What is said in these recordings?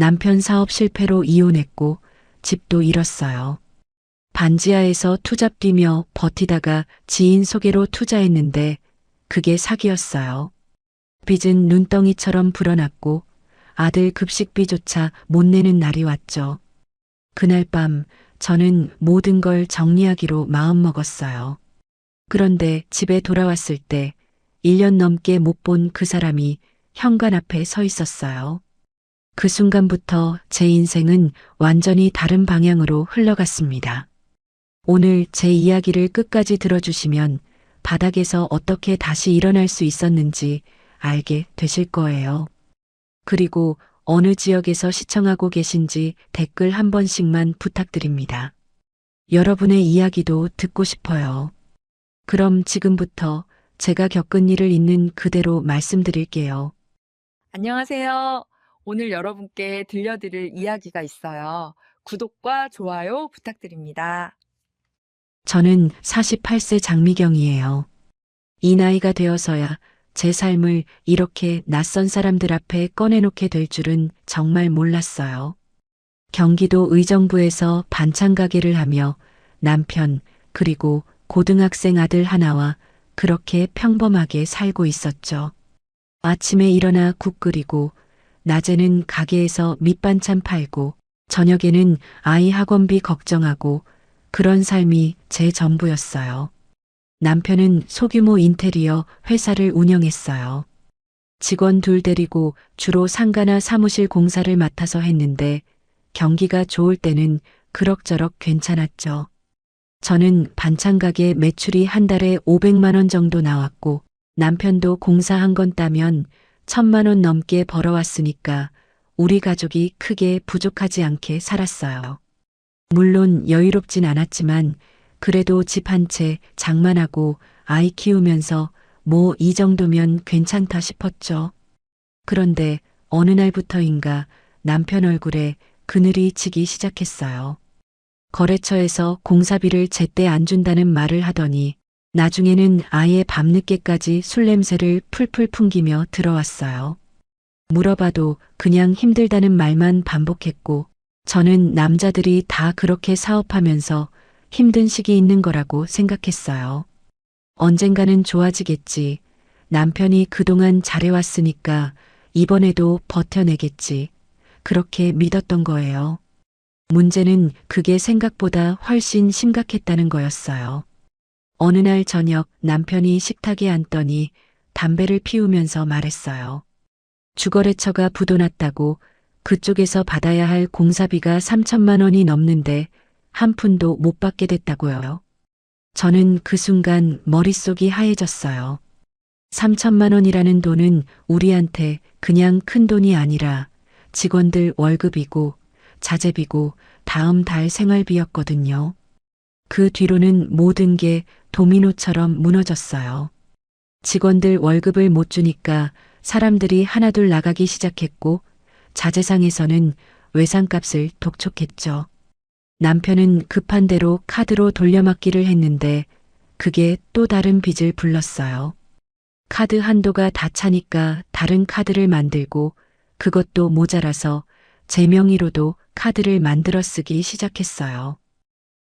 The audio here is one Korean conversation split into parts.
남편 사업 실패로 이혼했고 집도 잃었어요. 반지하에서 투잡 뛰며 버티다가 지인 소개로 투자했는데 그게 사기였어요. 빚은 눈덩이처럼 불어났고 아들 급식비조차 못 내는 날이 왔죠. 그날 밤 저는 모든 걸 정리하기로 마음먹었어요. 그런데 집에 돌아왔을 때 1년 넘게 못 본 그 사람이 현관 앞에 서 있었어요. 그 순간부터 제 인생은 완전히 다른 방향으로 흘러갔습니다. 오늘 제 이야기를 끝까지 들어주시면 바닥에서 어떻게 다시 일어날 수 있었는지 알게 되실 거예요. 그리고 어느 지역에서 시청하고 계신지 댓글 한 번씩만 부탁드립니다. 여러분의 이야기도 듣고 싶어요. 그럼 지금부터 제가 겪은 일을 있는 그대로 말씀드릴게요. 안녕하세요. 오늘 여러분께 들려드릴 이야기가 있어요. 구독과 좋아요 부탁드립니다. 저는 48세 장미경이에요. 이 나이가 되어서야 제 삶을 이렇게 낯선 사람들 앞에 꺼내놓게 될 줄은 정말 몰랐어요. 경기도 의정부에서 반찬 가게를 하며 남편 그리고 고등학생 아들 하나와 그렇게 평범하게 살고 있었죠. 아침에 일어나 국 끓이고 낮에는 가게에서 밑반찬 팔고 저녁에는 아이 학원비 걱정하고 그런 삶이 제 전부였어요. 남편은 소규모 인테리어 회사를 운영했어요. 직원 둘 데리고 주로 상가나 사무실 공사를 맡아서 했는데 경기가 좋을 때는 그럭저럭 괜찮았죠. 저는 반찬 가게 매출이 한 달에 500만 원 정도 나왔고 남편도 공사 한 건 따면 1000만 원 넘게 벌어왔으니까 우리 가족이 크게 부족하지 않게 살았어요. 물론 여유롭진 않았지만 그래도 집 한 채 장만하고 아이 키우면서 뭐 이 정도면 괜찮다 싶었죠. 그런데 어느 날부터인가 남편 얼굴에 그늘이 지기 시작했어요. 거래처에서 공사비를 제때 안 준다는 말을 하더니 나중에는 아예 밤늦게까지 술 냄새를 풀풀 풍기며 들어왔어요. 물어봐도 그냥 힘들다는 말만 반복했고 저는 남자들이 다 그렇게 사업하면서 힘든 시기 있는 거라고 생각했어요. 언젠가는 좋아지겠지. 남편이 그동안 잘해왔으니까 이번에도 버텨내겠지. 그렇게 믿었던 거예요. 문제는 그게 생각보다 훨씬 심각했다는 거였어요. 어느 날 저녁 남편이 식탁에 앉더니 담배를 피우면서 말했어요. 주거래처가 부도났다고 그쪽에서 받아야 할 공사비가 3천만 원이 넘는데 한 푼도 못 받게 됐다고요. 저는 그 순간 머릿속이 하얘졌어요. 3천만 원이라는 돈은 우리한테 그냥 큰 돈이 아니라 직원들 월급이고 자재비고 다음 달 생활비였거든요. 그 뒤로는 모든 게 도미노처럼 무너졌어요. 직원들 월급을 못 주니까 사람들이 하나둘 나가기 시작했고 자재상에서는 외상값을 독촉했죠. 남편은 급한 대로 카드로 돌려막기를 했는데 그게 또 다른 빚을 불렀어요. 카드 한도가 다 차니까 다른 카드를 만들고 그것도 모자라서 제 명의로도 카드를 만들어 쓰기 시작했어요.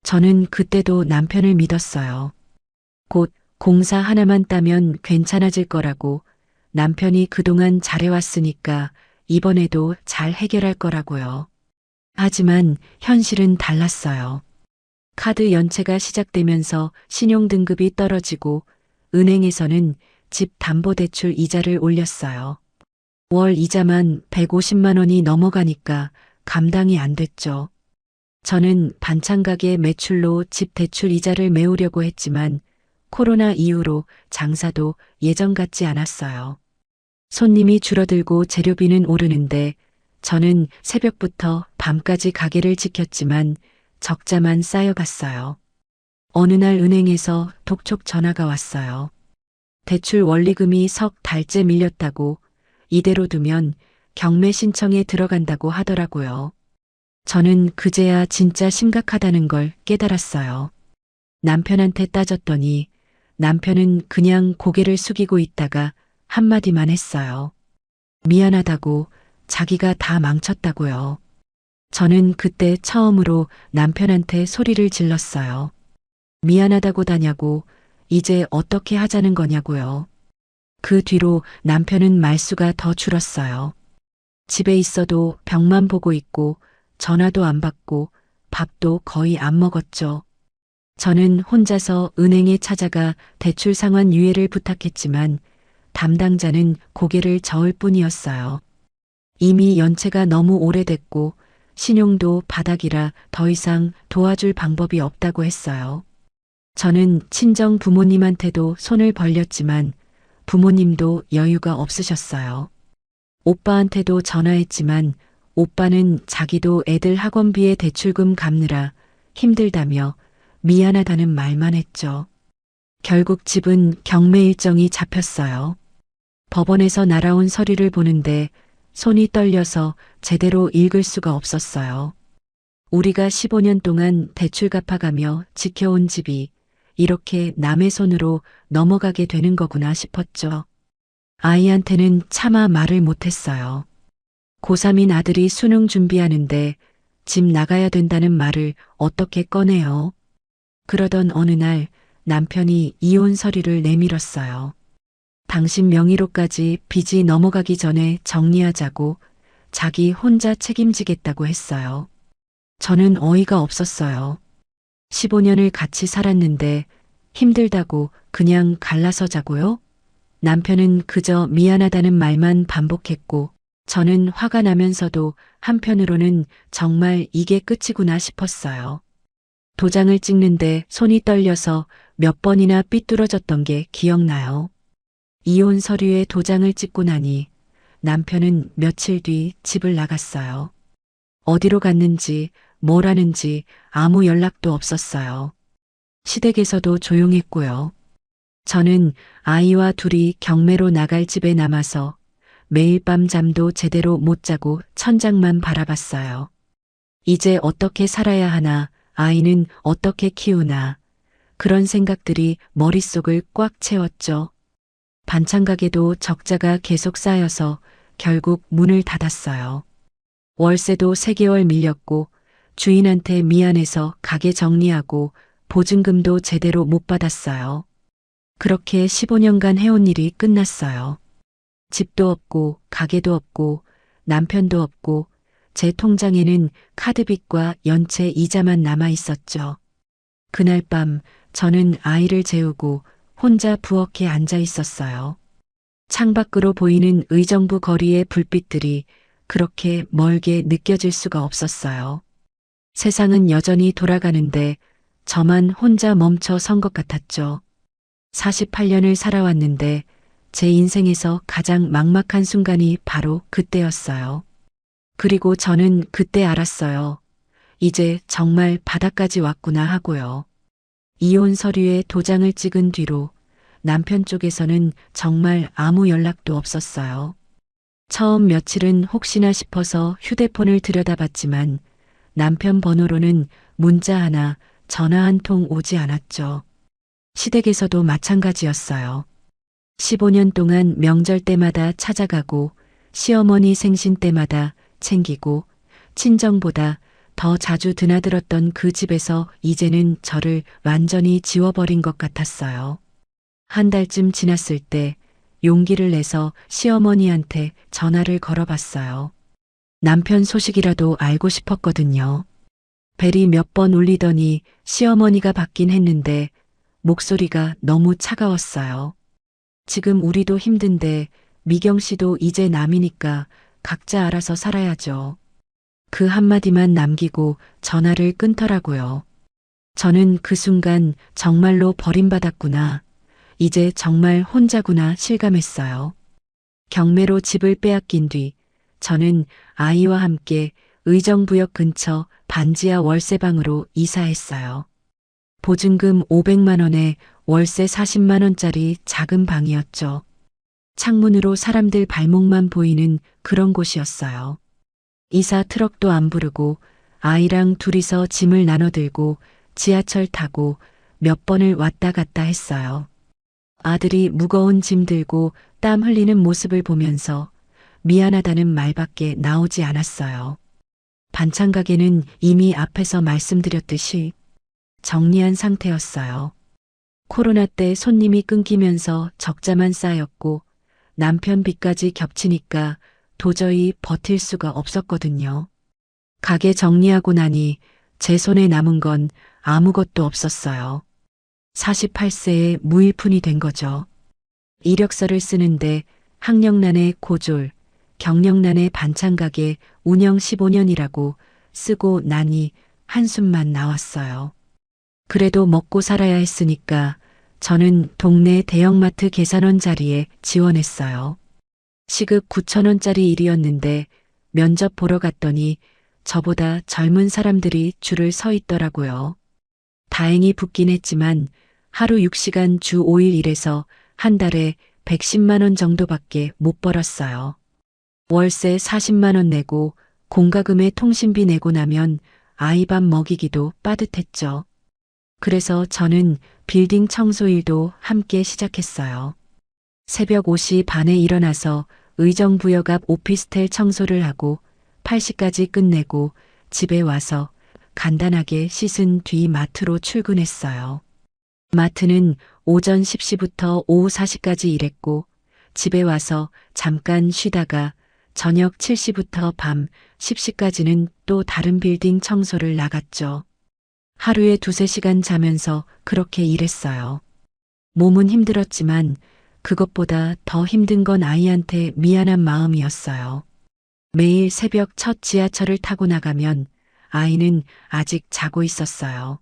저는 그때도 남편을 믿었어요. 곧 공사 하나만 따면 괜찮아질 거라고 남편이 그동안 잘해왔으니까 이번에도 잘 해결할 거라고요. 하지만 현실은 달랐어요. 카드 연체가 시작되면서 신용등급이 떨어지고 은행에서는 집 담보대출 이자를 올렸어요. 월 이자만 150만 원이 넘어가니까 감당이 안 됐죠. 저는 반찬 가게 매출로 집 대출 이자를 메우려고 했지만 코로나 이후로 장사도 예전 같지 않았어요. 손님이 줄어들고 재료비는 오르는데 저는 새벽부터 밤까지 가게를 지켰지만 적자만 쌓여갔어요. 어느 날 은행에서 독촉 전화가 왔어요. 대출 원리금이 석 달째 밀렸다고 이대로 두면 경매 신청에 들어간다고 하더라고요. 저는 그제야 진짜 심각하다는 걸 깨달았어요. 남편한테 따졌더니 남편은 그냥 고개를 숙이고 있다가 한마디만 했어요. 미안하다고 자기가 다 망쳤다고요. 저는 그때 처음으로 남편한테 소리를 질렀어요. 미안하다고 다냐고, 이제 어떻게 하자는 거냐고요. 그 뒤로 남편은 말수가 더 줄었어요. 집에 있어도 벽만 보고 있고, 전화도 안 받고, 밥도 거의 안 먹었죠. 저는 혼자서 은행에 찾아가 대출 상환 유예를 부탁했지만 담당자는 고개를 저을 뿐이었어요. 이미 연체가 너무 오래됐고 신용도 바닥이라 더 이상 도와줄 방법이 없다고 했어요. 저는 친정 부모님한테도 손을 벌렸지만 부모님도 여유가 없으셨어요. 오빠한테도 전화했지만 오빠는 자기도 애들 학원비에 대출금 갚느라 힘들다며 미안하다는 말만 했죠. 결국 집은 경매 일정이 잡혔어요. 법원에서 날아온 서류를 보는데 손이 떨려서 제대로 읽을 수가 없었어요. 우리가 15년 동안 대출 갚아가며 지켜온 집이 이렇게 남의 손으로 넘어가게 되는 거구나 싶었죠. 아이한테는 차마 말을 못했어요. 고3인 아들이 수능 준비하는데 집 나가야 된다는 말을 어떻게 꺼내요? 그러던 어느 날 남편이 이혼 서류를 내밀었어요. 당신 명의로까지 빚이 넘어가기 전에 정리하자고 자기 혼자 책임지겠다고 했어요. 저는 어이가 없었어요. 15년을 같이 살았는데 힘들다고 그냥 갈라서자고요? 남편은 그저 미안하다는 말만 반복했고 저는 화가 나면서도 한편으로는 정말 이게 끝이구나 싶었어요. 도장을 찍는데 손이 떨려서 몇 번이나 삐뚤어졌던 게 기억나요. 이혼 서류에 도장을 찍고 나니 남편은 며칠 뒤 집을 나갔어요. 어디로 갔는지 뭘 하는지 아무 연락도 없었어요. 시댁에서도 조용했고요. 저는 아이와 둘이 경매로 나갈 집에 남아서 매일 밤 잠도 제대로 못 자고 천장만 바라봤어요. 이제 어떻게 살아야 하나, 아이는 어떻게 키우나, 그런 생각들이 머릿속을 꽉 채웠죠. 반찬 가게도 적자가 계속 쌓여서 결국 문을 닫았어요. 월세도 3개월 밀렸고 주인한테 미안해서 가게 정리하고 보증금도 제대로 못 받았어요. 그렇게 15년간 해온 일이 끝났어요. 집도 없고 가게도 없고 남편도 없고 제 통장에는 카드빚과 연체 이자만 남아 있었죠. 그날 밤 저는 아이를 재우고 혼자 부엌에 앉아 있었어요. 창밖으로 보이는 의정부 거리의 불빛들이 그렇게 멀게 느껴질 수가 없었어요. 세상은 여전히 돌아가는데 저만 혼자 멈춰 선 것 같았죠. 48년을 살아왔는데 제 인생에서 가장 막막한 순간이 바로 그때였어요. 그리고 저는 그때 알았어요. 이제 정말 바닥까지 왔구나 하고요. 이혼 서류에 도장을 찍은 뒤로 남편 쪽에서는 정말 아무 연락도 없었어요. 처음 며칠은 혹시나 싶어서 휴대폰을 들여다봤지만 남편 번호로는 문자 하나, 전화 한 통 오지 않았죠. 시댁에서도 마찬가지였어요. 15년 동안 명절 때마다 찾아가고 시어머니 생신 때마다 챙기고 친정보다 더 자주 드나들었던 그 집에서 이제는 저를 완전히 지워버린 것 같았어요. 한 달쯤 지났을 때 용기를 내서 시어머니한테 전화를 걸어봤어요. 남편 소식이라도 알고 싶었거든요. 벨이 몇 번 울리더니 시어머니가 받긴 했는데 목소리가 너무 차가웠어요. 지금 우리도 힘든데 미경 씨도 이제 남이니까 각자 알아서 살아야죠. 그 한마디만 남기고 전화를 끊더라고요. 저는 그 순간 정말로 버림받았구나. 이제 정말 혼자구나 실감했어요. 경매로 집을 빼앗긴 뒤 저는 아이와 함께 의정부역 근처 반지하 월세방으로 이사했어요. 보증금 500만 원에 월세 40만 원짜리 작은 방이었죠. 창문으로 사람들 발목만 보이는 그런 곳이었어요. 이사 트럭도 안 부르고 아이랑 둘이서 짐을 나눠 들고 지하철 타고 몇 번을 왔다 갔다 했어요. 아들이 무거운 짐 들고 땀 흘리는 모습을 보면서 미안하다는 말밖에 나오지 않았어요. 반찬 가게는 이미 앞에서 말씀드렸듯이 정리한 상태였어요. 코로나 때 손님이 끊기면서 적자만 쌓였고 남편 빚까지 겹치니까 도저히 버틸 수가 없었거든요. 가게 정리하고 나니 제 손에 남은 건 아무것도 없었어요. 48세에 무일푼이 된 거죠. 이력서를 쓰는데 학력난에 고졸, 경력난에 반찬가게 운영 15년이라고 쓰고 나니 한숨만 나왔어요. 그래도 먹고 살아야 했으니까 저는 동네 대형마트 계산원 자리에 지원했어요. 시급 9,000원짜리 일이었는데 면접 보러 갔더니 저보다 젊은 사람들이 줄을 서 있더라고요. 다행히 붙긴 했지만 하루 6시간 주 5일 일해서 한 달에 110만 원 정도밖에 못 벌었어요. 월세 40만 원 내고 공과금에 통신비 내고 나면 아이 밥 먹이기도 빠듯했죠. 그래서 저는 빌딩 청소일도 함께 시작했어요. 새벽 5시 반에 일어나서 의정부역 앞 오피스텔 청소를 하고 8시까지 끝내고 집에 와서 간단하게 씻은 뒤 마트로 출근했어요. 마트는 오전 10시부터 오후 4시까지 일했고 집에 와서 잠깐 쉬다가 저녁 7시부터 밤 10시까지는 또 다른 빌딩 청소를 나갔죠. 하루에 2~3시간 자면서 그렇게 일했어요. 몸은 힘들었지만 그것보다 더 힘든 건 아이한테 미안한 마음이었어요. 매일 새벽 첫 지하철을 타고 나가면 아이는 아직 자고 있었어요.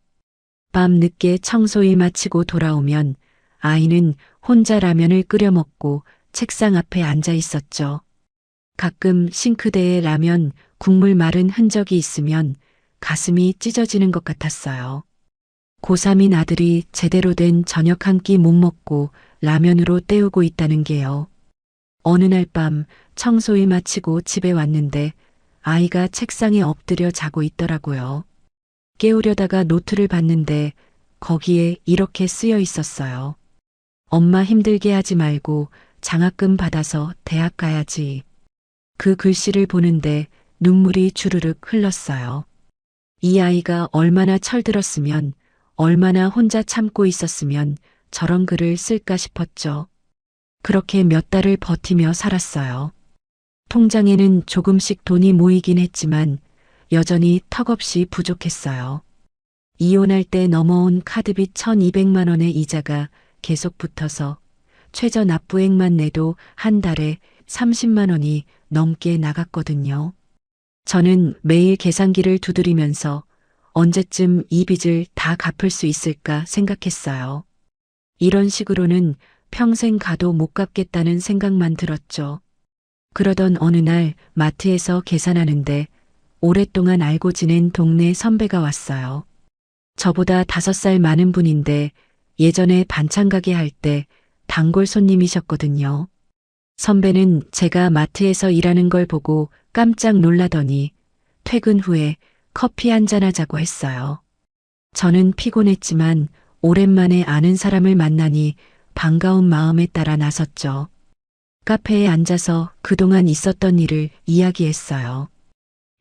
밤 늦게 청소일 마치고 돌아오면 아이는 혼자 라면을 끓여 먹고 책상 앞에 앉아 있었죠. 가끔 싱크대에 라면 국물 마른 흔적이 있으면 가슴이 찢어지는 것 같았어요. 고3인 아들이 제대로 된 저녁 한 끼 못 먹고 라면으로 때우고 있다는 게요. 어느 날 밤 청소일 마치고 집에 왔는데 아이가 책상에 엎드려 자고 있더라고요. 깨우려다가 노트를 봤는데 거기에 이렇게 쓰여 있었어요. 엄마 힘들게 하지 말고 장학금 받아서 대학 가야지. 그 글씨를 보는데 눈물이 주르륵 흘렀어요. 이 아이가 얼마나 철들었으면, 얼마나 혼자 참고 있었으면 저런 글을 쓸까 싶었죠. 그렇게 몇 달을 버티며 살았어요. 통장에는 조금씩 돈이 모이긴 했지만 여전히 턱없이 부족했어요. 이혼할 때 넘어온 카드빚 1,200만 원의 이자가 계속 붙어서 최저 납부액만 내도 한 달에 30만 원이 넘게 나갔거든요. 저는 매일 계산기를 두드리면서 언제쯤 이 빚을 다 갚을 수 있을까 생각했어요. 이런 식으로는 평생 가도 못 갚겠다는 생각만 들었죠. 그러던 어느 날 마트에서 계산하는데 오랫동안 알고 지낸 동네 선배가 왔어요. 저보다 5살 많은 분인데 예전에 반찬 가게 할 때 단골 손님이셨거든요. 선배는 제가 마트에서 일하는 걸 보고 깜짝 놀라더니 퇴근 후에 커피 한잔 하자고 했어요. 저는 피곤했지만 오랜만에 아는 사람을 만나니 반가운 마음에 따라 나섰죠. 카페에 앉아서 그동안 있었던 일을 이야기했어요.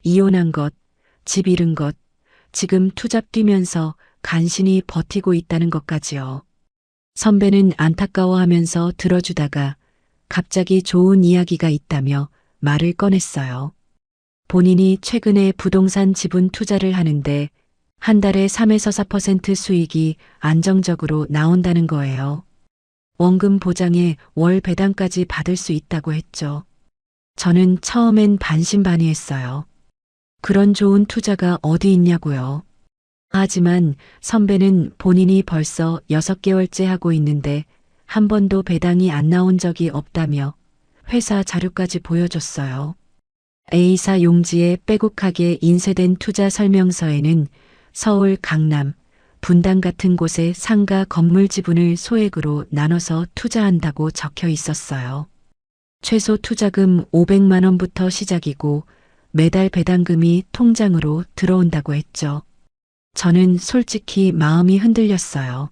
이혼한 것, 집 잃은 것, 지금 투잡 뛰면서 간신히 버티고 있다는 것까지요. 선배는 안타까워하면서 들어주다가 갑자기 좋은 이야기가 있다며 말을 꺼냈어요. 본인이 최근에 부동산 지분 투자를 하는데 한 달에 3에서 4% 수익이 안정적으로 나온다는 거예요. 원금 보장에 월 배당까지 받을 수 있다고 했죠. 저는 처음엔 반신반의했어요. 그런 좋은 투자가 어디 있냐고요. 하지만 선배는 본인이 벌써 6개월째 하고 있는데 한 번도 배당이 안 나온 적이 없다며 회사 자료까지 보여줬어요. A사 용지에 빼곡하게 인쇄된 투자 설명서에는 서울, 강남, 분당 같은 곳에 상가 건물 지분을 소액으로 나눠서 투자한다고 적혀 있었어요. 최소 투자금 500만 원부터 시작이고 매달 배당금이 통장으로 들어온다고 했죠. 저는 솔직히 마음이 흔들렸어요.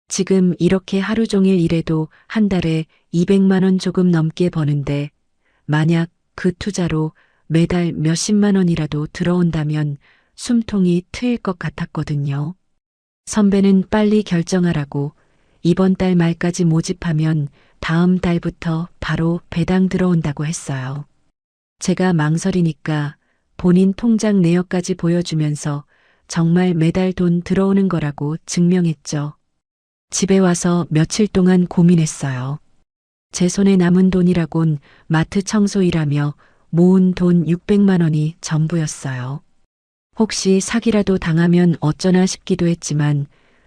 지금 이렇게 하루 종일 일해도 한 달에 200만 원 조금 넘게 버는데 만약 그 투자로 매달 몇십만 원이라도 들어온다면 숨통이 트일 것 같았거든요. 선배는 빨리 결정하라고 이번 달 말까지 모집하면 다음 달부터 바로 배당 들어온다고 했어요. 제가 망설이니까 본인 통장 내역까지 보여주면서 정말 매달 돈 들어오는 거라고 증명했죠. 집에 와서 며칠 동안 고민했어요. 제 손에 남은 돈이라곤 마트 청소일하며 모은 돈 600만 원이 전부였어요. 혹시 사기라도 당하면 어쩌나 싶기도 했지만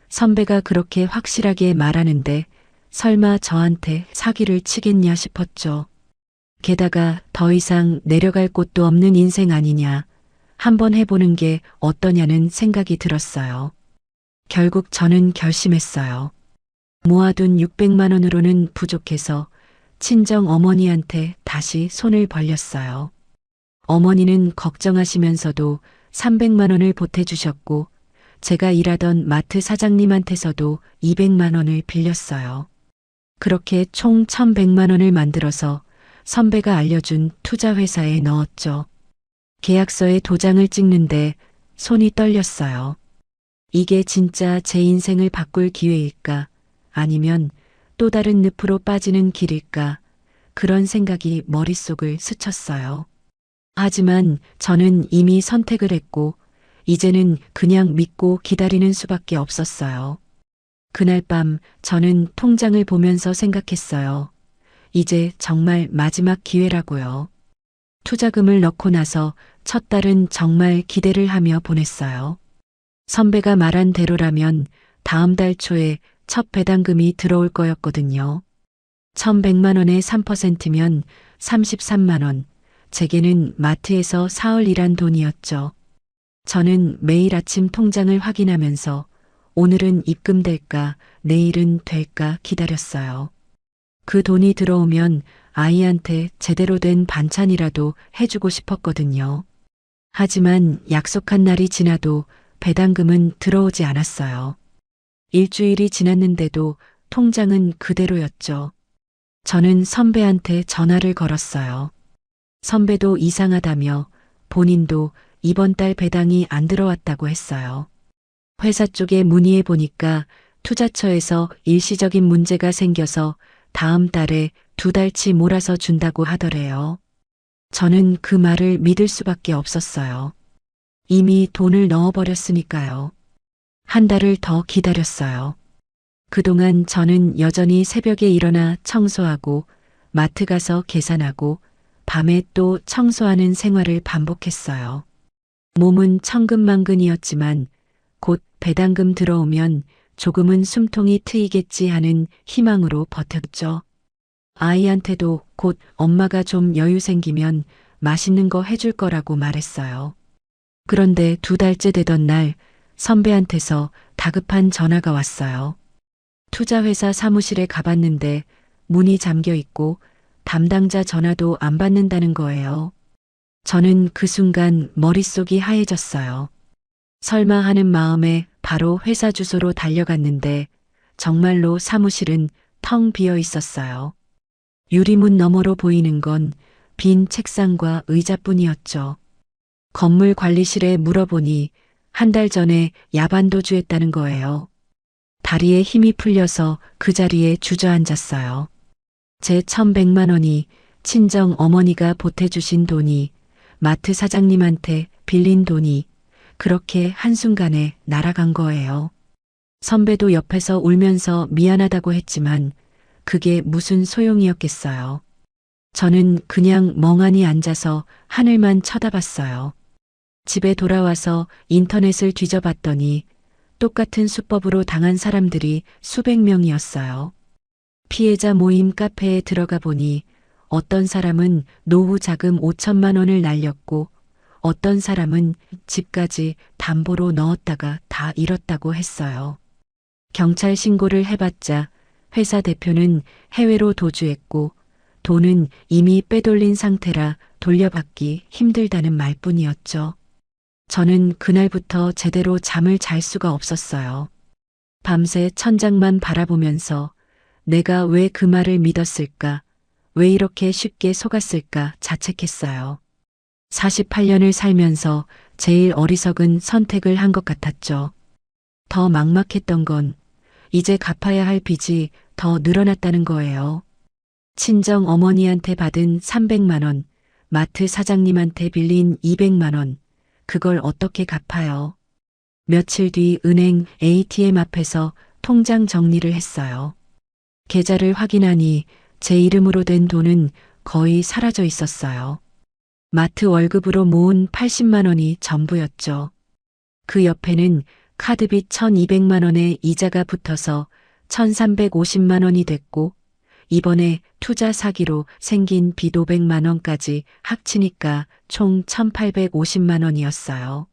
선배가 그렇게 확실하게 말하는데 설마 저한테 사기를 치겠냐 싶었죠. 게다가 더 이상 내려갈 곳도 없는 인생 아니냐, 한번 해보는 게 어떠냐는 생각이 들었어요. 결국 저는 결심했어요. 모아둔 600만 원으로는 부족해서 친정 어머니한테 다시 손을 벌렸어요. 어머니는 걱정하시면서도 300만 원을 보태주셨고 제가 일하던 마트 사장님한테서도 200만 원을 빌렸어요. 그렇게 총 1100만 원을 만들어서 선배가 알려준 투자회사에 넣었죠. 계약서에 도장을 찍는데 손이 떨렸어요. 이게 진짜 제 인생을 바꿀 기회일까? 아니면 또 다른 늪으로 빠지는 길일까? 그런 생각이 머릿속을 스쳤어요. 하지만 저는 이미 선택을 했고 이제는 그냥 믿고 기다리는 수밖에 없었어요. 그날 밤 저는 통장을 보면서 생각했어요. 이제 정말 마지막 기회라고요. 투자금을 넣고 나서 첫 달은 정말 기대를 하며 보냈어요. 선배가 말한 대로라면 다음 달 초에 첫 배당금이 들어올 거였거든요. 1100만 원의 3%면 33만 원. 제게는 마트에서 사흘 일한 돈이었죠. 저는 매일 아침 통장을 확인하면서 오늘은 입금될까, 내일은 될까 기다렸어요. 그 돈이 들어오면 아이한테 제대로 된 반찬이라도 해주고 싶었거든요. 하지만 약속한 날이 지나도 배당금은 들어오지 않았어요. 일주일이 지났는데도 통장은 그대로였죠. 저는 선배한테 전화를 걸었어요. 선배도 이상하다며 본인도 이번 달 배당이 안 들어왔다고 했어요. 회사 쪽에 문의해 보니까 투자처에서 일시적인 문제가 생겨서 다음 달에 2달치 몰아서 준다고 하더래요. 저는 그 말을 믿을 수밖에 없었어요. 이미 돈을 넣어버렸으니까요. 한 달을 더 기다렸어요. 그동안 저는 여전히 새벽에 일어나 청소하고 마트 가서 계산하고 밤에 또 청소하는 생활을 반복했어요. 몸은 천근만근이었지만 곧 배당금 들어오면 조금은 숨통이 트이겠지 하는 희망으로 버텼죠. 아이한테도 곧 엄마가 좀 여유 생기면 맛있는 거 해줄 거라고 말했어요. 그런데 2달째 되던 날 선배한테서 다급한 전화가 왔어요. 투자회사 사무실에 가봤는데 문이 잠겨 있고 담당자 전화도 안 받는다는 거예요. 저는 그 순간 머릿속이 하얘졌어요. 설마 하는 마음에 바로 회사 주소로 달려갔는데 정말로 사무실은 텅 비어 있었어요. 유리문 너머로 보이는 건 빈 책상과 의자뿐이었죠. 건물 관리실에 물어보니 한 달 전에 야반도주했다는 거예요. 다리에 힘이 풀려서 그 자리에 주저앉았어요. 제 1100만 원이 친정 어머니가 보태주신 돈이 마트 사장님한테 빌린 돈이 그렇게 한순간에 날아간 거예요. 선배도 옆에서 울면서 미안하다고 했지만 그게 무슨 소용이었겠어요. 저는 그냥 멍하니 앉아서 하늘만 쳐다봤어요. 집에 돌아와서 인터넷을 뒤져봤더니 똑같은 수법으로 당한 사람들이 수백 명이었어요. 피해자 모임 카페에 들어가 보니 어떤 사람은 노후 자금 5천만 원을 날렸고 어떤 사람은 집까지 담보로 넣었다가 다 잃었다고 했어요. 경찰 신고를 해봤자 회사 대표는 해외로 도주했고 돈은 이미 빼돌린 상태라 돌려받기 힘들다는 말뿐이었죠. 저는 그날부터 제대로 잠을 잘 수가 없었어요. 밤새 천장만 바라보면서 내가 왜 그 말을 믿었을까? 왜 이렇게 쉽게 속았을까 자책했어요. 48년을 살면서 제일 어리석은 선택을 한 것 같았죠. 더 막막했던 건 이제 갚아야 할 빚이 더 늘어났다는 거예요. 친정 어머니한테 받은 300만 원, 마트 사장님한테 빌린 200만 원, 그걸 어떻게 갚아요? 며칠 뒤 은행 ATM 앞에서 통장 정리를 했어요. 계좌를 확인하니 제 이름으로 된 돈은 거의 사라져 있었어요. 마트 월급으로 모은 80만 원이 전부였죠. 그 옆에는 카드빚 1200만 원에 이자가 붙어서 1350만 원이 됐고, 이번에 투자 사기로 생긴 빚 500만 원까지 합치니까 총 1850만 원이었어요.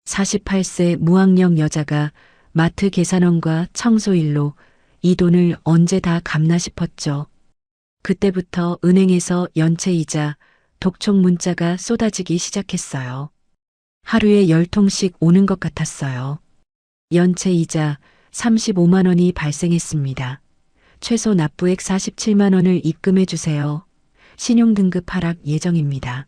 48세 무학력 여자가 마트 계산원과 청소일로 이 돈을 언제 다 갚나 싶었죠. 그때부터 은행에서 연체이자 독촉 문자가 쏟아지기 시작했어요. 하루에 10통씩 오는 것 같았어요. 연체이자 35만 원이 발생했습니다. 최소 납부액 47만 원을 입금해 주세요. 신용등급 하락 예정입니다.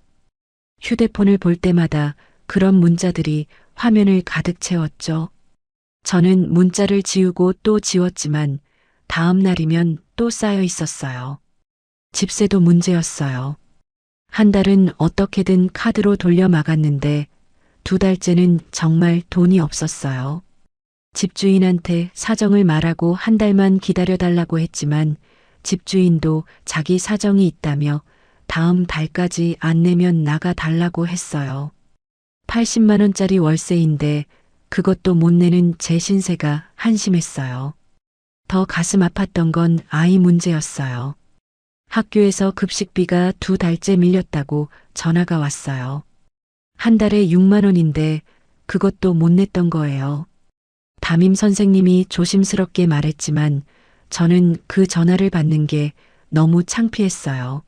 휴대폰을 볼 때마다 그런 문자들이 화면을 가득 채웠죠. 저는 문자를 지우고 또 지웠지만 다음 날이면 또 쌓여 있었어요. 집세도 문제였어요. 한 달은 어떻게든 카드로 돌려 막았는데 2달째는 정말 돈이 없었어요. 집주인한테 사정을 말하고 한 달만 기다려달라고 했지만 집주인도 자기 사정이 있다며 다음 달까지 안 내면 나가달라고 했어요. 80만 원짜리 월세인데 그것도 못 내는 제 신세가 한심했어요. 더 가슴 아팠던 건 아이 문제였어요. 학교에서 급식비가 2달째 밀렸다고 전화가 왔어요. 한 달에 6만 원인데 그것도 못 냈던 거예요. 담임 선생님이 조심스럽게 말했지만 저는 그 전화를 받는 게 너무 창피했어요.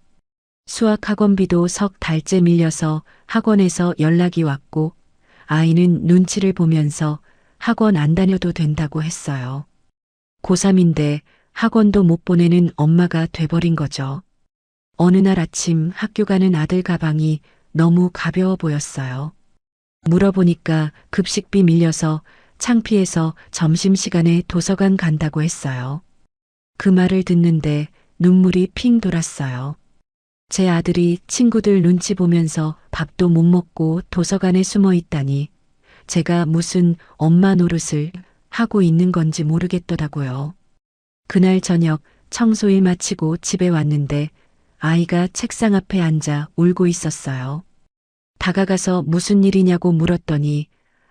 수학 학원비도 석 달째 밀려서 학원에서 연락이 왔고 아이는 눈치를 보면서 학원 안 다녀도 된다고 했어요. 고3인데 학원도 못 보내는 엄마가 돼버린 거죠. 어느 날 아침 학교 가는 아들 가방이 너무 가벼워 보였어요. 물어보니까 급식비 밀려서 창피해서 점심시간에 도서관 간다고 했어요. 그 말을 듣는데 눈물이 핑 돌았어요. 제 아들이 친구들 눈치 보면서 밥도 못 먹고 도서관에 숨어 있다니 제가 무슨 엄마 노릇을 하고 있는 건지 모르겠더라고요. 그날 저녁 청소일 마치고 집에 왔는데 아이가 책상 앞에 앉아 울고 있었어요. 다가가서 무슨 일이냐고 물었더니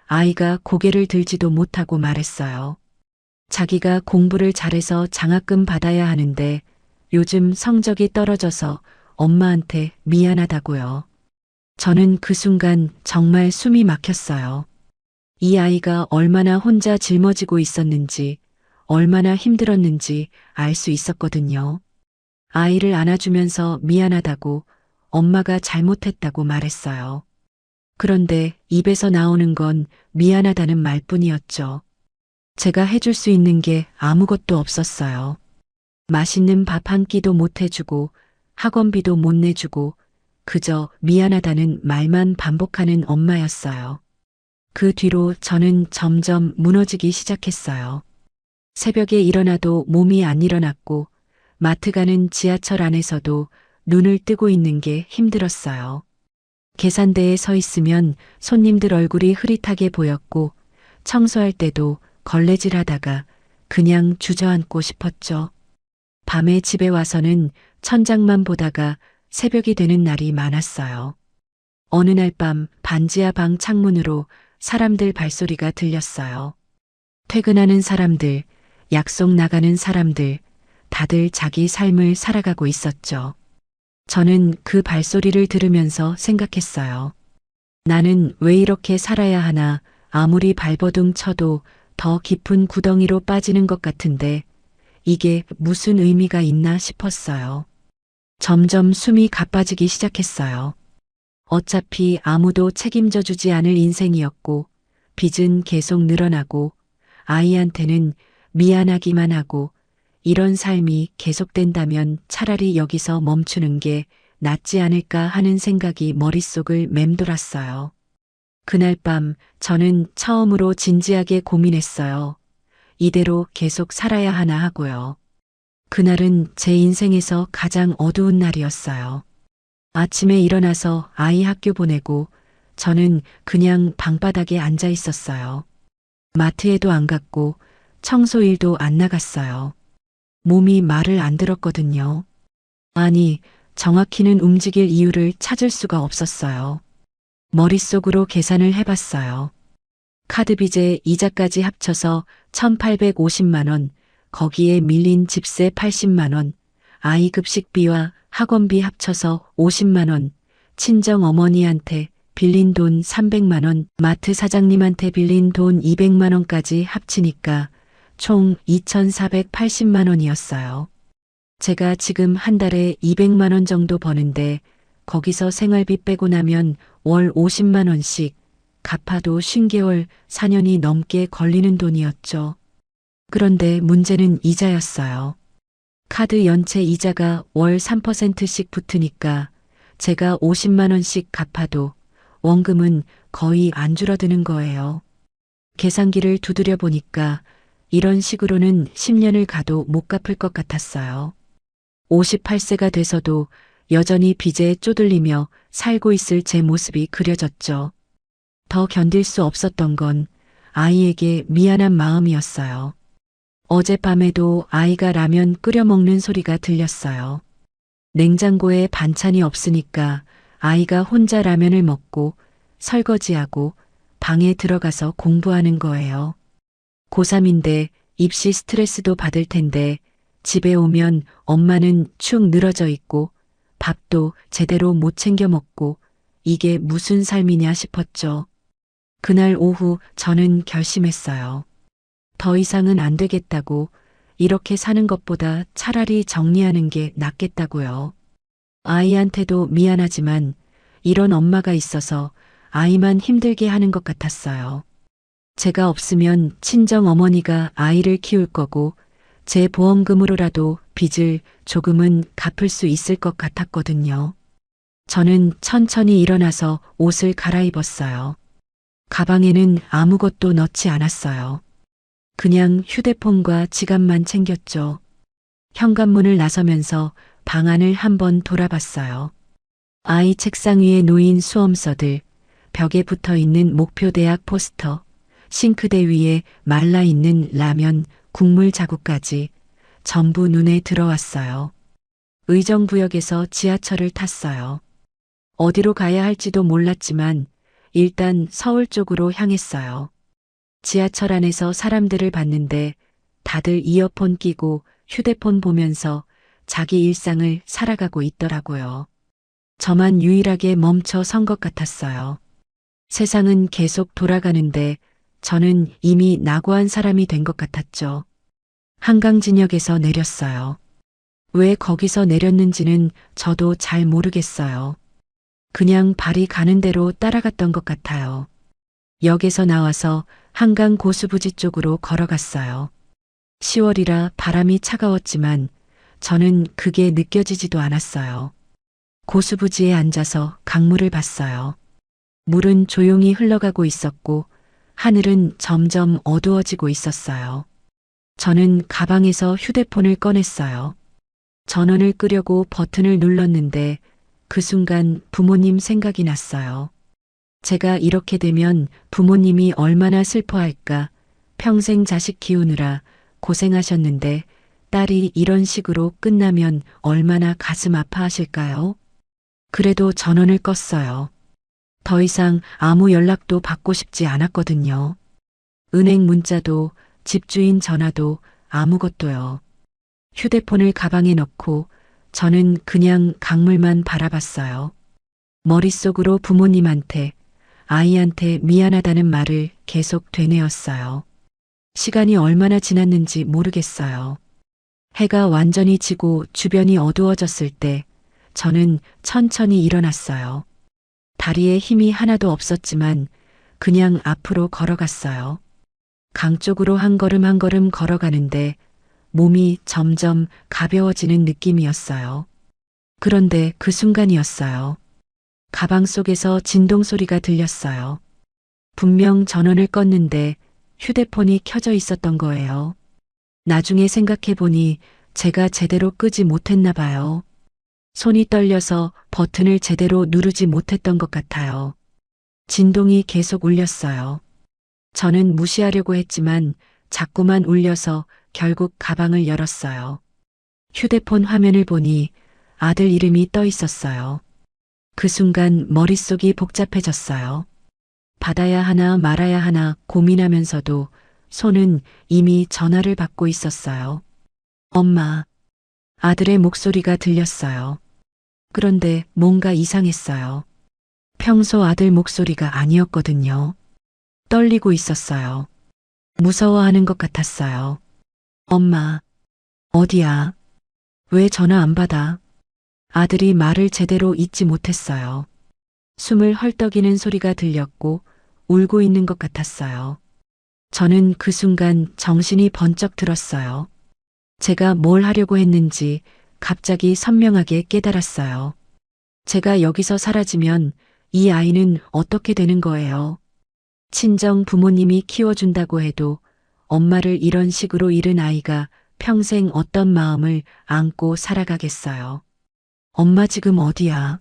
아이가 고개를 들지도 못하고 말했어요. 자기가 공부를 잘해서 장학금 받아야 하는데 요즘 성적이 떨어져서 엄마한테 미안하다고요. 저는 그 순간 정말 숨이 막혔어요. 이 아이가 얼마나 혼자 짊어지고 있었는지, 얼마나 힘들었는지 알 수 있었거든요. 아이를 안아주면서 미안하다고 엄마가 잘못했다고 말했어요. 그런데 입에서 나오는 건 미안하다는 말뿐이었죠. 제가 해줄 수 있는 게 아무것도 없었어요. 맛있는 밥 한 끼도 못 해주고 학원비도 못 내주고 그저 미안하다는 말만 반복하는 엄마였어요. 그 뒤로 저는 점점 무너지기 시작했어요. 새벽에 일어나도 몸이 안 일어났고 마트 가는 지하철 안에서도 눈을 뜨고 있는 게 힘들었어요. 계산대에 서 있으면 손님들 얼굴이 흐릿하게 보였고 청소할 때도 걸레질하다가 그냥 주저앉고 싶었죠. 밤에 집에 와서는 천장만 보다가 새벽이 되는 날이 많았어요. 어느 날 밤 반지하 방 창문으로 사람들 발소리가 들렸어요. 퇴근하는 사람들, 약속 나가는 사람들, 다들 자기 삶을 살아가고 있었죠. 저는 그 발소리를 들으면서 생각했어요. 나는 왜 이렇게 살아야 하나, 아무리 발버둥 쳐도 더 깊은 구덩이로 빠지는 것 같은데 이게 무슨 의미가 있나 싶었어요. 점점 숨이 가빠지기 시작했어요. 어차피 아무도 책임져 주지 않을 인생이었고 빚은 계속 늘어나고 아이한테는 미안하기만 하고 이런 삶이 계속된다면 차라리 여기서 멈추는 게 낫지 않을까 하는 생각이 머릿속을 맴돌았어요. 그날 밤 저는 처음으로 진지하게 고민했어요. 이대로 계속 살아야 하나 하고요. 그날은 제 인생에서 가장 어두운 날이었어요. 아침에 일어나서 아이 학교 보내고 저는 그냥 방바닥에 앉아 있었어요. 마트에도 안 갔고 청소일도 안 나갔어요. 몸이 말을 안 들었거든요. 아니, 정확히는 움직일 이유를 찾을 수가 없었어요. 머릿속으로 계산을 해봤어요. 카드 빚에 이자까지 합쳐서 1,850만 원, 거기에 밀린 집세 80만 원, 아이 급식비와 학원비 합쳐서 50만 원, 친정 어머니한테 빌린 돈 300만 원, 마트 사장님한테 빌린 돈 200만 원까지 합치니까 총 2,480만 원이었어요. 제가 지금 한 달에 200만 원 정도 버는데 거기서 생활비 빼고 나면 월 50만 원씩 갚아도 50개월 4년이 넘게 걸리는 돈이었죠. 그런데 문제는 이자였어요. 카드 연체 이자가 월 3%씩 붙으니까 제가 50만 원씩 갚아도 원금은 거의 안 줄어드는 거예요. 계산기를 두드려 보니까 이런 식으로는 10년을 가도 못 갚을 것 같았어요. 58세가 돼서도 여전히 빚에 쪼들리며 살고 있을 제 모습이 그려졌죠. 더 견딜 수 없었던 건 아이에게 미안한 마음이었어요. 어젯밤에도 아이가 라면 끓여 먹는 소리가 들렸어요. 냉장고에 반찬이 없으니까 아이가 혼자 라면을 먹고 설거지하고 방에 들어가서 공부하는 거예요. 고3인데 입시 스트레스도 받을 텐데 집에 오면 엄마는 축 늘어져 있고 밥도 제대로 못 챙겨 먹고 이게 무슨 삶이냐 싶었죠. 그날 오후 저는 결심했어요. 더 이상은 안 되겠다고, 이렇게 사는 것보다 차라리 정리하는 게 낫겠다고요. 아이한테도 미안하지만 이런 엄마가 있어서 아이만 힘들게 하는 것 같았어요. 제가 없으면 친정 어머니가 아이를 키울 거고 제 보험금으로라도 빚을 조금은 갚을 수 있을 것 같았거든요. 저는 천천히 일어나서 옷을 갈아입었어요. 가방에는 아무것도 넣지 않았어요. 그냥 휴대폰과 지갑만 챙겼죠. 현관문을 나서면서 방 안을 한번 돌아봤어요. 아이 책상 위에 놓인 수험서들, 벽에 붙어 있는 목표대학 포스터, 싱크대 위에 말라 있는 라면, 국물 자국까지 전부 눈에 들어왔어요. 의정부역에서 지하철을 탔어요. 어디로 가야 할지도 몰랐지만 일단 서울 쪽으로 향했어요. 지하철 안에서 사람들을 봤는데 다들 이어폰 끼고 휴대폰 보면서 자기 일상을 살아가고 있더라고요. 저만 유일하게 멈춰 선 것 같았어요. 세상은 계속 돌아가는데 저는 이미 낙오한 사람이 된 것 같았죠. 한강진역에서 내렸어요. 왜 거기서 내렸는지는 저도 잘 모르겠어요. 그냥 발이 가는 대로 따라갔던 것 같아요. 역에서 나와서 한강 고수부지 쪽으로 걸어갔어요. 10월이라 바람이 차가웠지만 저는 그게 느껴지지도 않았어요. 고수부지에 앉아서 강물을 봤어요. 물은 조용히 흘러가고 있었고 하늘은 점점 어두워지고 있었어요. 저는 가방에서 휴대폰을 꺼냈어요. 전원을 끄려고 버튼을 눌렀는데 그 순간 부모님 생각이 났어요. 제가 이렇게 되면 부모님이 얼마나 슬퍼할까. 평생 자식 키우느라 고생하셨는데 딸이 이런 식으로 끝나면 얼마나 가슴 아파하실까요? 그래도 전원을 껐어요. 더 이상 아무 연락도 받고 싶지 않았거든요. 은행 문자도 집주인 전화도 아무것도요. 휴대폰을 가방에 넣고 저는 그냥 강물만 바라봤어요. 머릿속으로 부모님한테, 아이한테 미안하다는 말을 계속 되뇌었어요. 시간이 얼마나 지났는지 모르겠어요. 해가 완전히 지고 주변이 어두워졌을 때 저는 천천히 일어났어요. 다리에 힘이 하나도 없었지만 그냥 앞으로 걸어갔어요. 강 쪽으로 한 걸음 한 걸음 걸어가는데 몸이 점점 가벼워지는 느낌이었어요. 그런데 그 순간이었어요. 가방 속에서 진동 소리가 들렸어요. 분명 전원을 껐는데 휴대폰이 켜져 있었던 거예요. 나중에 생각해보니 제가 제대로 끄지 못했나 봐요. 손이 떨려서 버튼을 제대로 누르지 못했던 것 같아요. 진동이 계속 울렸어요. 저는 무시하려고 했지만 자꾸만 울려서 결국 가방을 열었어요. 휴대폰 화면을 보니 아들 이름이 떠 있었어요. 그 순간 머릿속이 복잡해졌어요. 받아야 하나 말아야 하나 고민하면서도 손은 이미 전화를 받고 있었어요. 엄마. 아들의 목소리가 들렸어요. 그런데 뭔가 이상했어요. 평소 아들 목소리가 아니었거든요. 떨리고 있었어요. 무서워하는 것 같았어요. 엄마. 어디야? 왜 전화 안 받아? 아들이 말을 제대로 잇지 못했어요. 숨을 헐떡이는 소리가 들렸고 울고 있는 것 같았어요. 저는 그 순간 정신이 번쩍 들었어요. 제가 뭘 하려고 했는지 갑자기 선명하게 깨달았어요. 제가 여기서 사라지면 이 아이는 어떻게 되는 거예요? 친정 부모님이 키워준다고 해도 엄마를 이런 식으로 잃은 아이가 평생 어떤 마음을 안고 살아가겠어요. 엄마 지금 어디야?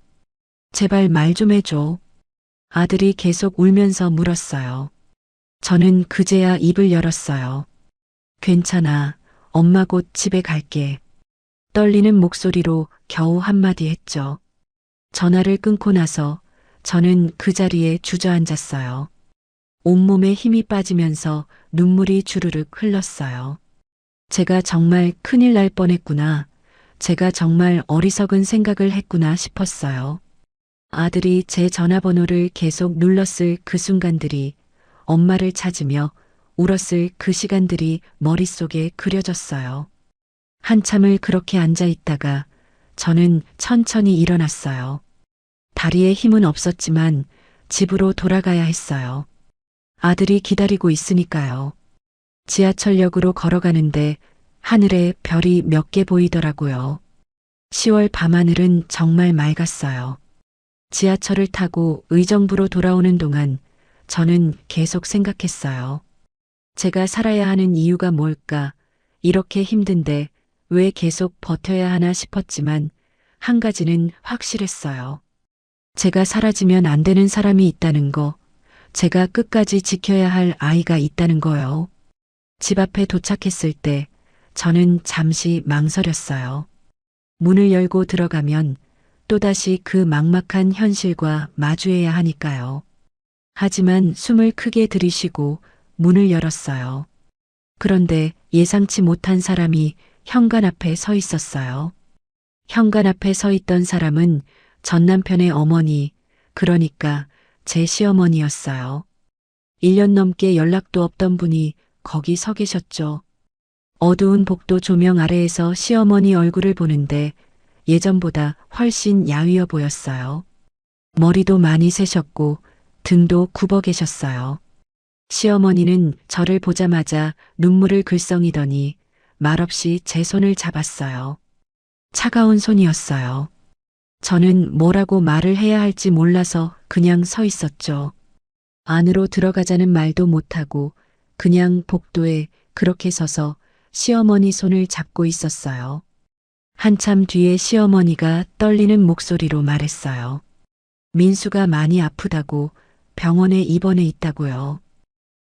제발 말 좀 해줘. 아들이 계속 울면서 물었어요. 저는 그제야 입을 열었어요. 괜찮아. 엄마 곧 집에 갈게. 떨리는 목소리로 겨우 한마디 했죠. 전화를 끊고 나서 저는 그 자리에 주저앉았어요. 온몸에 힘이 빠지면서 눈물이 주르륵 흘렀어요. 제가 정말 큰일 날 뻔했구나. 제가 정말 어리석은 생각을 했구나 싶었어요. 아들이 제 전화번호를 계속 눌렀을 그 순간들이, 엄마를 찾으며 울었을 그 시간들이 머릿속에 그려졌어요. 한참을 그렇게 앉아 있다가 저는 천천히 일어났어요. 다리에 힘은 없었지만 집으로 돌아가야 했어요. 아들이 기다리고 있으니까요. 지하철역으로 걸어가는데 하늘에 별이 몇 개 보이더라고요. 10월 밤하늘은 정말 맑았어요. 지하철을 타고 의정부로 돌아오는 동안 저는 계속 생각했어요. 제가 살아야 하는 이유가 뭘까? 이렇게 힘든데 왜 계속 버텨야 하나 싶었지만 한 가지는 확실했어요. 제가 사라지면 안 되는 사람이 있다는 거, 제가 끝까지 지켜야 할 아이가 있다는 거요. 집 앞에 도착했을 때 저는 잠시 망설였어요. 문을 열고 들어가면 또다시 그 막막한 현실과 마주해야 하니까요. 하지만 숨을 크게 들이쉬고 문을 열었어요. 그런데 예상치 못한 사람이 현관 앞에 서 있었어요. 현관 앞에 서 있던 사람은 전 남편의 어머니, 그러니까 제 시어머니였어요. 1년 넘게 연락도 없던 분이 거기 서 계셨죠. 어두운 복도 조명 아래에서 시어머니 얼굴을 보는데 예전보다 훨씬 야위어 보였어요. 머리도 많이 새셨고 등도 굽어 계셨어요. 시어머니는 저를 보자마자 눈물을 글썽이더니 말없이 제 손을 잡았어요. 차가운 손이었어요. 저는 뭐라고 말을 해야 할지 몰라서 그냥 서 있었죠. 안으로 들어가자는 말도 못하고 그냥 복도에 그렇게 서서 시어머니 손을 잡고 있었어요. 한참 뒤에 시어머니가 떨리는 목소리로 말했어요. 민수가 많이 아프다고 병원에 입원해 있다고요.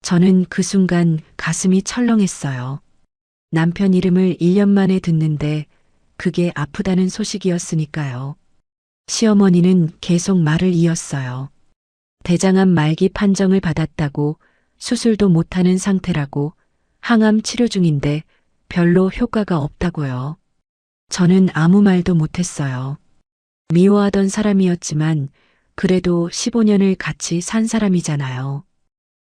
저는 그 순간 가슴이 철렁했어요. 남편 이름을 1년 만에 듣는데 그게 아프다는 소식이었으니까요. 시어머니는 계속 말을 이었어요. 대장암 말기 판정을 받았다고, 수술도 못하는 상태라고, 항암 치료 중인데 별로 효과가 없다고요. 저는 아무 말도 못했어요. 미워하던 사람이었지만 그래도 15년을 같이 산 사람이잖아요.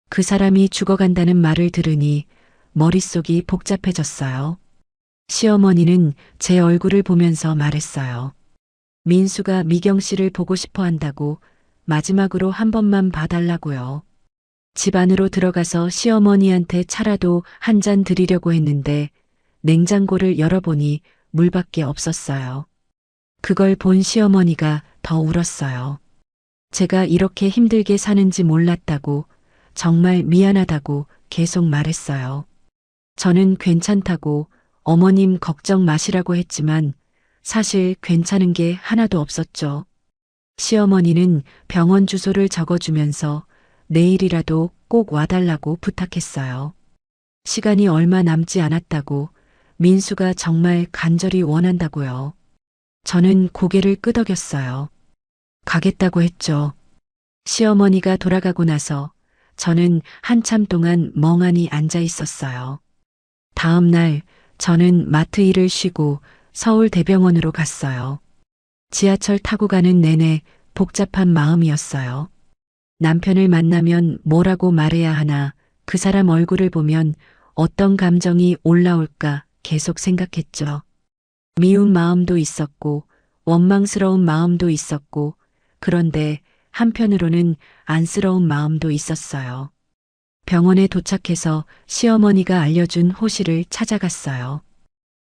그 사람이 죽어간다는 말을 들으니 머릿속이 복잡해졌어요. 시어머니는 제 얼굴을 보면서 말했어요. 민수가 미경 씨를 보고 싶어 한다고, 마지막으로 한 번만 봐달라고요. 집 안으로 들어가서 시어머니한테 차라도 한 잔 드리려고 했는데 냉장고를 열어보니 물밖에 없었어요. 그걸 본 시어머니가 더 울었어요. 제가 이렇게 힘들게 사는지 몰랐다고, 정말 미안하다고 계속 말했어요. 저는 괜찮다고 어머님 걱정 마시라고 했지만 사실 괜찮은 게 하나도 없었죠. 시어머니는 병원 주소를 적어주면서 내일이라도 꼭 와달라고 부탁했어요. 시간이 얼마 남지 않았다고, 민수가 정말 간절히 원한다고요. 저는 고개를 끄덕였어요. 가겠다고 했죠. 시어머니가 돌아가고 나서 저는 한참 동안 멍하니 앉아 있었어요. 다음 날 저는 마트 일을 쉬고 서울대병원으로 갔어요. 지하철 타고 가는 내내 복잡한 마음이었어요. 남편을 만나면 뭐라고 말해야 하나, 그 사람 얼굴을 보면 어떤 감정이 올라올까 계속 생각했죠. 미운 마음도 있었고, 원망스러운 마음도 있었고, 그런데 한편으로는 안쓰러운 마음도 있었어요. 병원에 도착해서 시어머니가 알려준 호실을 찾아갔어요.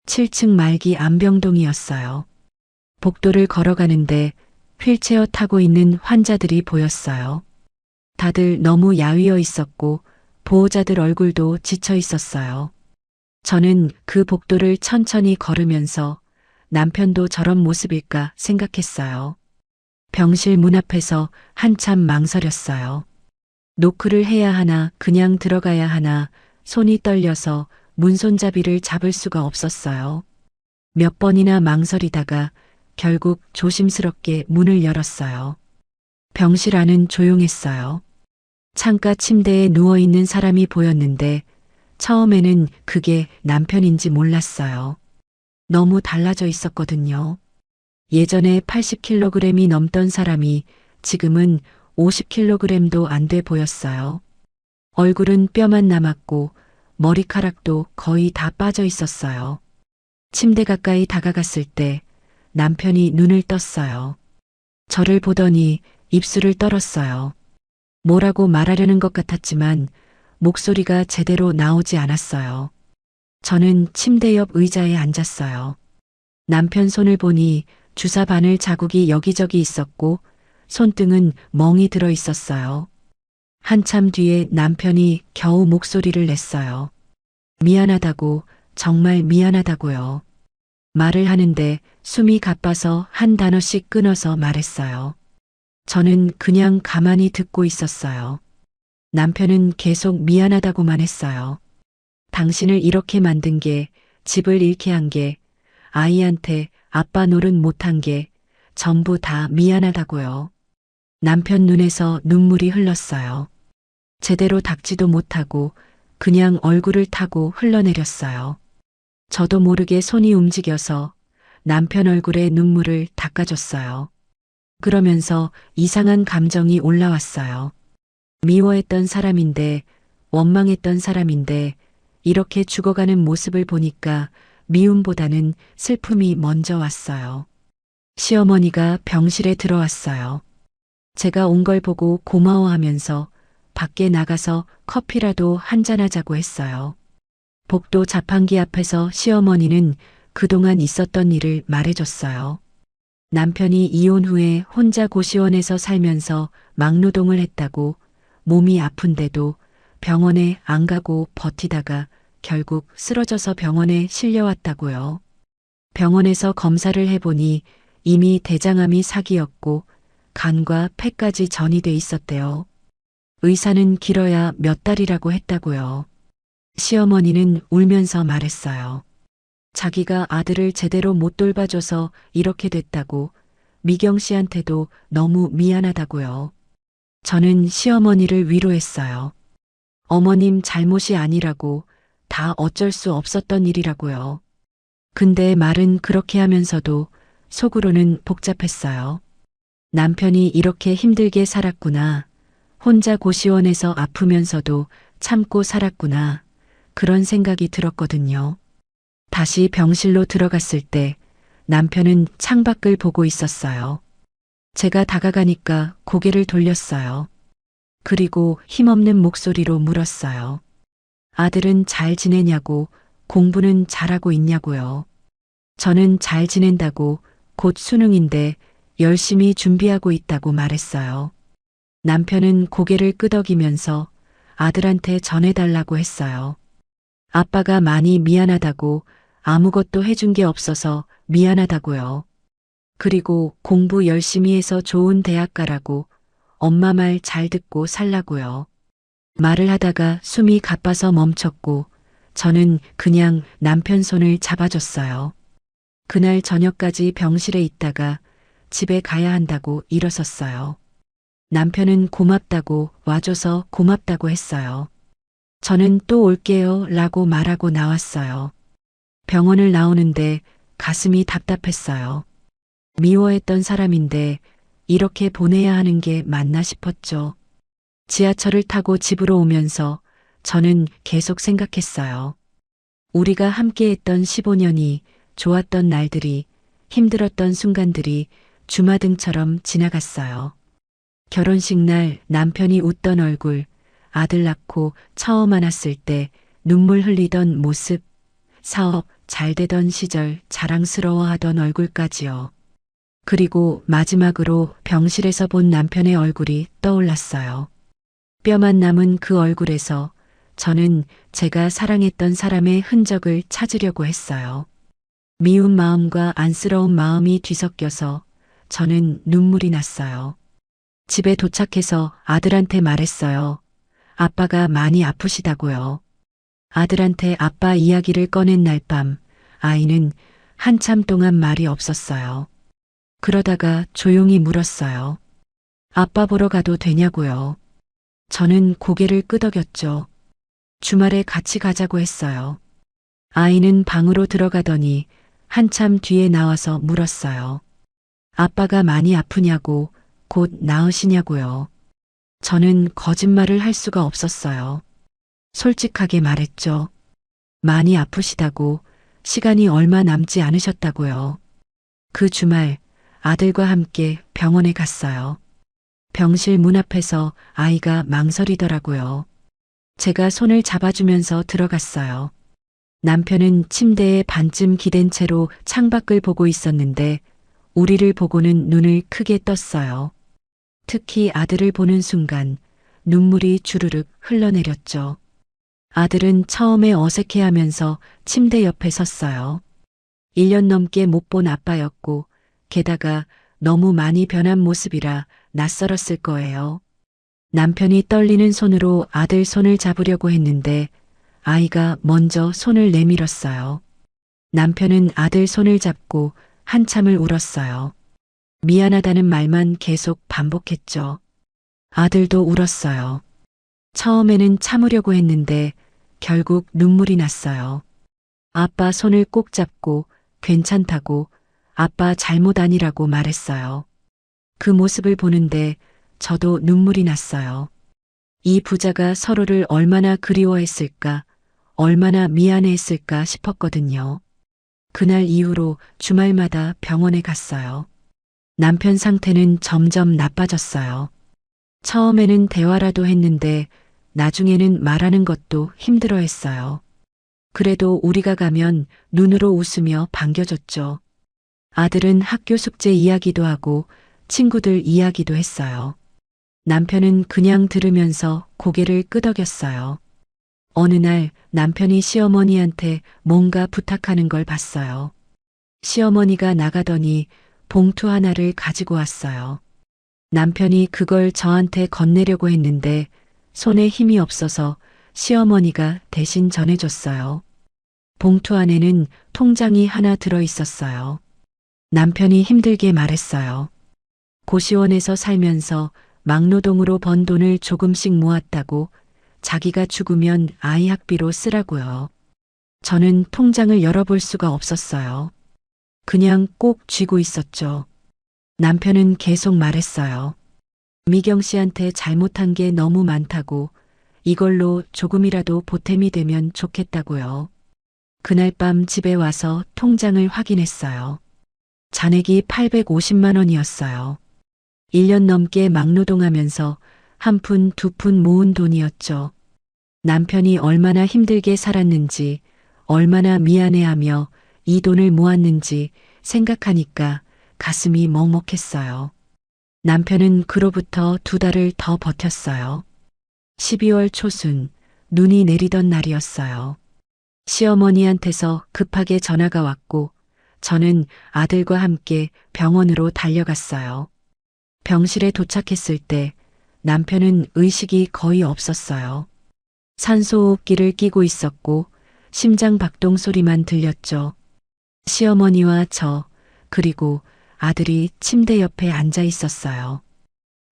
7층 말기 안병동이었어요. 복도를 걸어가는데 휠체어 타고 있는 환자들이 보였어요. 다들 너무 야위어 있었고 보호자들 얼굴도 지쳐 있었어요. 저는 그 복도를 천천히 걸으면서 남편도 저런 모습일까 생각했어요. 병실 문 앞에서 한참 망설였어요. 노크를 해야 하나 그냥 들어가야 하나 손이 떨려서 문손잡이를 잡을 수가 없었어요. 몇 번이나 망설이다가 결국 조심스럽게 문을 열었어요. 병실 안은 조용했어요. 창가 침대에 누워있는 사람이 보였는데 처음에는 그게 남편인지 몰랐어요. 너무 달라져 있었거든요. 예전에 80kg이 넘던 사람이 지금은 50kg도 안 돼 보였어요. 얼굴은 뼈만 남았고 머리카락도 거의 다 빠져 있었어요. 침대 가까이 다가갔을 때 남편이 눈을 떴어요. 저를 보더니 입술을 떨었어요. 뭐라고 말하려는 것 같았지만 목소리가 제대로 나오지 않았어요. 저는 침대 옆 의자에 앉았어요. 남편 손을 보니 주사 바늘 자국이 여기저기 있었고 손등은 멍이 들어 있었어요. 한참 뒤에 남편이 겨우 목소리를 냈어요. 미안하다고, 정말 미안하다고요. 말을 하는데 숨이 가빠서 한 단어씩 끊어서 말했어요. 저는 그냥 가만히 듣고 있었어요. 남편은 계속 미안하다고만 했어요. 당신을 이렇게 만든 게, 집을 잃게 한 게, 아이한테 아빠 노릇 못한 게 전부 다 미안하다고요. 남편 눈에서 눈물이 흘렀어요. 제대로 닦지도 못하고 그냥 얼굴을 타고 흘러내렸어요. 저도 모르게 손이 움직여서 남편 얼굴에 눈물을 닦아줬어요. 그러면서 이상한 감정이 올라왔어요. 미워했던 사람인데, 원망했던 사람인데 이렇게 죽어가는 모습을 보니까 미움보다는 슬픔이 먼저 왔어요. 시어머니가 병실에 들어왔어요. 제가 온 걸 보고 고마워하면서 밖에 나가서 커피라도 한잔하자고 했어요. 복도 자판기 앞에서 시어머니는 그동안 있었던 일을 말해줬어요. 남편이 이혼 후에 혼자 고시원에서 살면서 막노동을 했다고, 몸이 아픈데도 병원에 안 가고 버티다가 결국 쓰러져서 병원에 실려왔다고요. 병원에서 검사를 해보니 이미 대장암이 사기였고 간과 폐까지 전이돼 있었대요. 의사는 길어야 몇 달이라고 했다고요. 시어머니는 울면서 말했어요. 자기가 아들을 제대로 못 돌봐줘서 이렇게 됐다고, 미경 씨한테도 너무 미안하다고요. 저는 시어머니를 위로했어요. 어머님 잘못이 아니라고, 다 어쩔 수 없었던 일이라고요. 근데 말은 그렇게 하면서도 속으로는 복잡했어요. 남편이 이렇게 힘들게 살았구나. 혼자 고시원에서 아프면서도 참고 살았구나. 그런 생각이 들었거든요. 다시 병실로 들어갔을 때 남편은 창밖을 보고 있었어요. 제가 다가가니까 고개를 돌렸어요. 그리고 힘없는 목소리로 물었어요. 아들은 잘 지내냐고, 공부는 잘하고 있냐고요. 저는 잘 지낸다고 곧 수능인데 열심히 준비하고 있다고 말했어요. 남편은 고개를 끄덕이면서 아들한테 전해달라고 했어요. 아빠가 많이 미안하다고 아무것도 해준 게 없어서 미안하다고요. 그리고 공부 열심히 해서 좋은 대학 가라고 엄마 말 잘 듣고 살라고요. 말을 하다가 숨이 가빠서 멈췄고 저는 그냥 남편 손을 잡아줬어요. 그날 저녁까지 병실에 있다가 집에 가야 한다고 일어섰어요. 남편은 고맙다고 와줘서 고맙다고 했어요. 저는 또 올게요 라고 말하고 나왔어요. 병원을 나오는데 가슴이 답답했어요. 미워했던 사람인데 이렇게 보내야 하는 게 맞나 싶었죠. 지하철을 타고 집으로 오면서 저는 계속 생각했어요. 우리가 함께했던 15년이, 좋았던 날들이, 힘들었던 순간들이 주마등처럼 지나갔어요. 결혼식 날 남편이 웃던 얼굴, 아들 낳고 처음 안았을 때 눈물 흘리던 모습, 사업 잘 되던 시절 자랑스러워하던 얼굴까지요. 그리고 마지막으로 병실에서 본 남편의 얼굴이 떠올랐어요. 뼈만 남은 그 얼굴에서 저는 제가 사랑했던 사람의 흔적을 찾으려고 했어요. 미운 마음과 안쓰러운 마음이 뒤섞여서 저는 눈물이 났어요. 집에 도착해서 아들한테 말했어요. 아빠가 많이 아프시다고요. 아들한테 아빠 이야기를 꺼낸 날 밤, 아이는 한참 동안 말이 없었어요. 그러다가 조용히 물었어요. 아빠 보러 가도 되냐고요. 저는 고개를 끄덕였죠. 주말에 같이 가자고 했어요. 아이는 방으로 들어가더니 한참 뒤에 나와서 물었어요. 아빠가 많이 아프냐고, 곧 나으시냐고요. 저는 거짓말을 할 수가 없었어요. 솔직하게 말했죠. 많이 아프시다고, 시간이 얼마 남지 않으셨다고요. 그 주말 아들과 함께 병원에 갔어요. 병실 문 앞에서 아이가 망설이더라고요. 제가 손을 잡아주면서 들어갔어요. 남편은 침대에 반쯤 기댄 채로 창밖을 보고 있었는데 우리를 보고는 눈을 크게 떴어요. 특히 아들을 보는 순간 눈물이 주르륵 흘러내렸죠. 아들은 처음에 어색해하면서 침대 옆에 섰어요. 1년 넘게 못 본 아빠였고 게다가 너무 많이 변한 모습이라 낯설었을 거예요. 남편이 떨리는 손으로 아들 손을 잡으려고 했는데 아이가 먼저 손을 내밀었어요. 남편은 아들 손을 잡고 한참을 울었어요. 미안하다는 말만 계속 반복했죠. 아들도 울었어요. 처음에는 참으려고 했는데 결국 눈물이 났어요. 아빠 손을 꼭 잡고 괜찮다고, 아빠 잘못 아니라고 말했어요. 그 모습을 보는데 저도 눈물이 났어요. 이 부자가 서로를 얼마나 그리워했을까, 얼마나 미안해했을까 싶었거든요. 그날 이후로 주말마다 병원에 갔어요. 남편 상태는 점점 나빠졌어요. 처음에는 대화라도 했는데 나중에는 말하는 것도 힘들어했어요. 그래도 우리가 가면 눈으로 웃으며 반겨줬죠. 아들은 학교 숙제 이야기도 하고 친구들 이야기도 했어요. 남편은 그냥 들으면서 고개를 끄덕였어요. 어느 날 남편이 시어머니한테 뭔가 부탁하는 걸 봤어요. 시어머니가 나가더니 봉투 하나를 가지고 왔어요. 남편이 그걸 저한테 건네려고 했는데 손에 힘이 없어서 시어머니가 대신 전해줬어요. 봉투 안에는 통장이 하나 들어 있었어요. 남편이 힘들게 말했어요. 고시원에서 살면서 막노동으로 번 돈을 조금씩 모았다고, 자기가 죽으면 아이 학비로 쓰라고요. 저는 통장을 열어볼 수가 없었어요. 그냥 꼭 쥐고 있었죠. 남편은 계속 말했어요. 미경 씨한테 잘못한 게 너무 많다고, 이걸로 조금이라도 보탬이 되면 좋겠다고요. 그날 밤 집에 와서 통장을 확인했어요. 잔액이 850만 원이었어요. 1년 넘게 막노동하면서 한 푼, 두 푼 모은 돈이었죠. 남편이 얼마나 힘들게 살았는지, 얼마나 미안해하며 이 돈을 모았는지 생각하니까 가슴이 먹먹했어요. 남편은 그로부터 2달을 더 버텼어요. 12월 초순, 눈이 내리던 날이었어요. 시어머니한테서 급하게 전화가 왔고 저는 아들과 함께 병원으로 달려갔어요. 병실에 도착했을 때 남편은 의식이 거의 없었어요. 산소호흡기를 끼고 있었고 심장 박동 소리만 들렸죠. 시어머니와 저, 그리고 아들이 침대 옆에 앉아 있었어요.